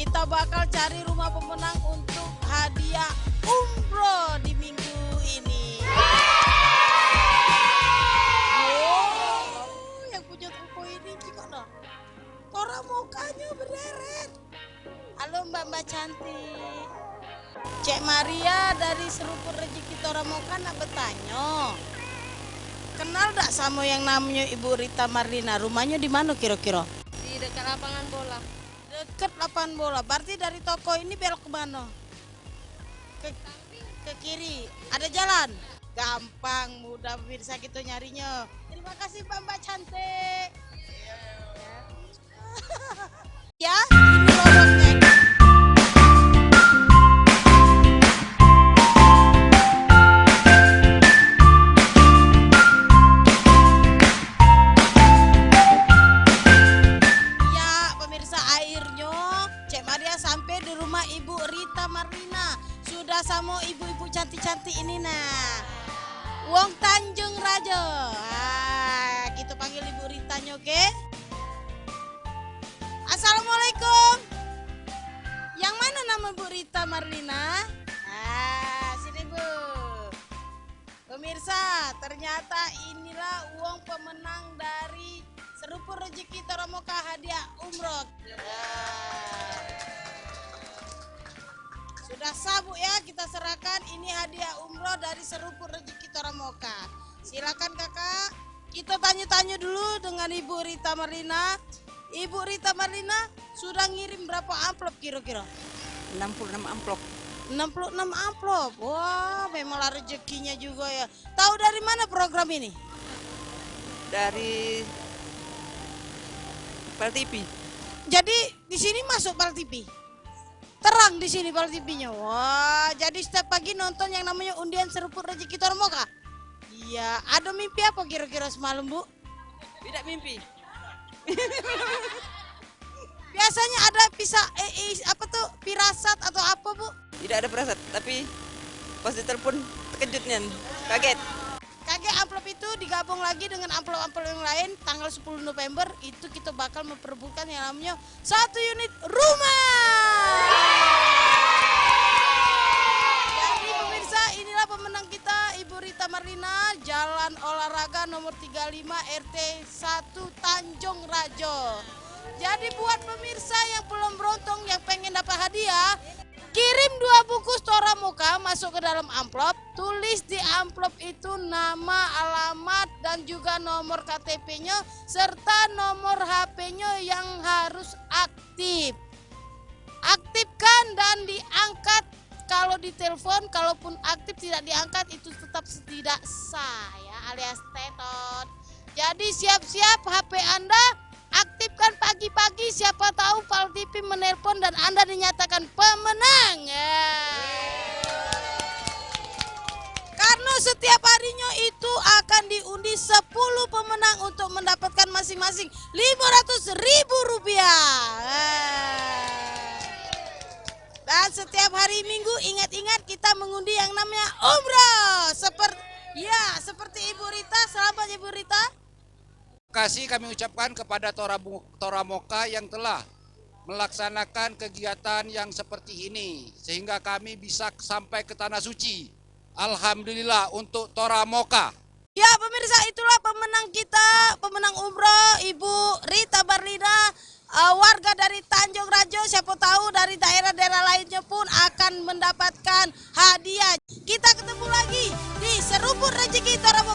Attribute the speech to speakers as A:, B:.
A: kita bakal cari rumah pemenang untuk hadiah umroh di minggu ini. Oh, yang punya toko ini gimana? Tora mukanya berderet. Halo mbak-mbak cantik. Cek Maria dari Seruput Rezeki Tora Moka nak bertanya. Kenal tak sama yang namanya Ibu Rita Marlina? Rumahnya di mana kira-kira?
B: Di dekat lapangan bola.
A: Dekat lapangan bola. Berarti dari toko ini belok ke mana? Ke kiri. Ada jalan? Gampang, mudah bisa gitu nyarinya. Terima kasih mbak-mbak cantik. Ya, ini lorongnya. Sampai di rumah Ibu Rita Marlina. Sudah sama ibu-ibu cantik-cantik ini nah. Wong Tanjung Raja. Kita panggil Ibu Ritanya, oke? Assalamualaikum. Yang mana nama Bu Rita Marlina? Sini Bu. Pemirsa, ternyata inilah uang pemenang dari Seruput Rezeki Tora Moka hadiah umroh. Sudah sabuk ya, kita serahkan ini hadiah umroh dari Seruput Rezeki Tora Moka. Silakan kakak, kita tanya-tanya dulu dengan Ibu Rita Marlina. Ibu Rita Marlina sudah ngirim berapa amplop kira-kira?
C: 66 amplop.
A: 66 amplop, wah memanglah rezekinya juga ya. Tahu dari mana program ini?
C: Dari Pel TV.
A: Jadi di sini masuk Pel TV? Terang di sini Pel TV-nya. Wah, jadi setiap pagi nonton yang namanya undian Seruput Rezeki Tora Moka. Iya, ada mimpi apa kira-kira semalam, Bu?
C: Tidak mimpi.
A: Biasanya ada firasat atau apa, Bu?
C: Tidak ada perasaan, tapi pas ditelepon terkejutnya, kaget.
A: Kaget amplop itu digabung lagi dengan amplop-amplop yang lain tanggal 10 November itu kita bakal memperebutkan yang namanya 1 unit rumah. Jadi pemirsa, inilah pemenang kita Ibu Rita Marlina, Jalan Olahraga nomor 35 RT 1 Tanjung Rajo. Jadi buat pemirsa yang belum beruntung yang pengen dapat hadiah, kirim 2 bungkus Tora Moka masuk ke dalam amplop. Tulis di amplop itu nama, alamat, dan juga nomor KTP-nya serta nomor HP-nya yang harus aktif. Aktifkan dan diangkat kalau ditelepon, kalaupun aktif tidak diangkat itu tetap tidak sah ya, alias tetot. Jadi siap-siap HP Anda, aktifkan pagi-pagi, siapa tahu Pel TV menelpon dan Anda dinyatakan pemenang. Karena setiap harinya itu akan diundi 10 pemenang untuk mendapatkan masing-masing Rp500.000. Dan setiap hari Minggu ingat-ingat kita mengundi yang namanya umroh. Seperti Ibu Rita. Selamat Ibu Rita.
D: Terima kasih kami ucapkan kepada Tora Moka yang telah melaksanakan kegiatan yang seperti ini sehingga kami bisa sampai ke Tanah Suci. Alhamdulillah untuk Tora Moka.
A: Ya pemirsa, itulah pemenang kita, pemenang umroh Ibu Rita Marlina, warga dari Tanjung Rajo. Siapa tahu dari daerah-daerah lainnya pun akan mendapatkan hadiah. Kita ketemu lagi di Seruput Rezeki Tora Moka.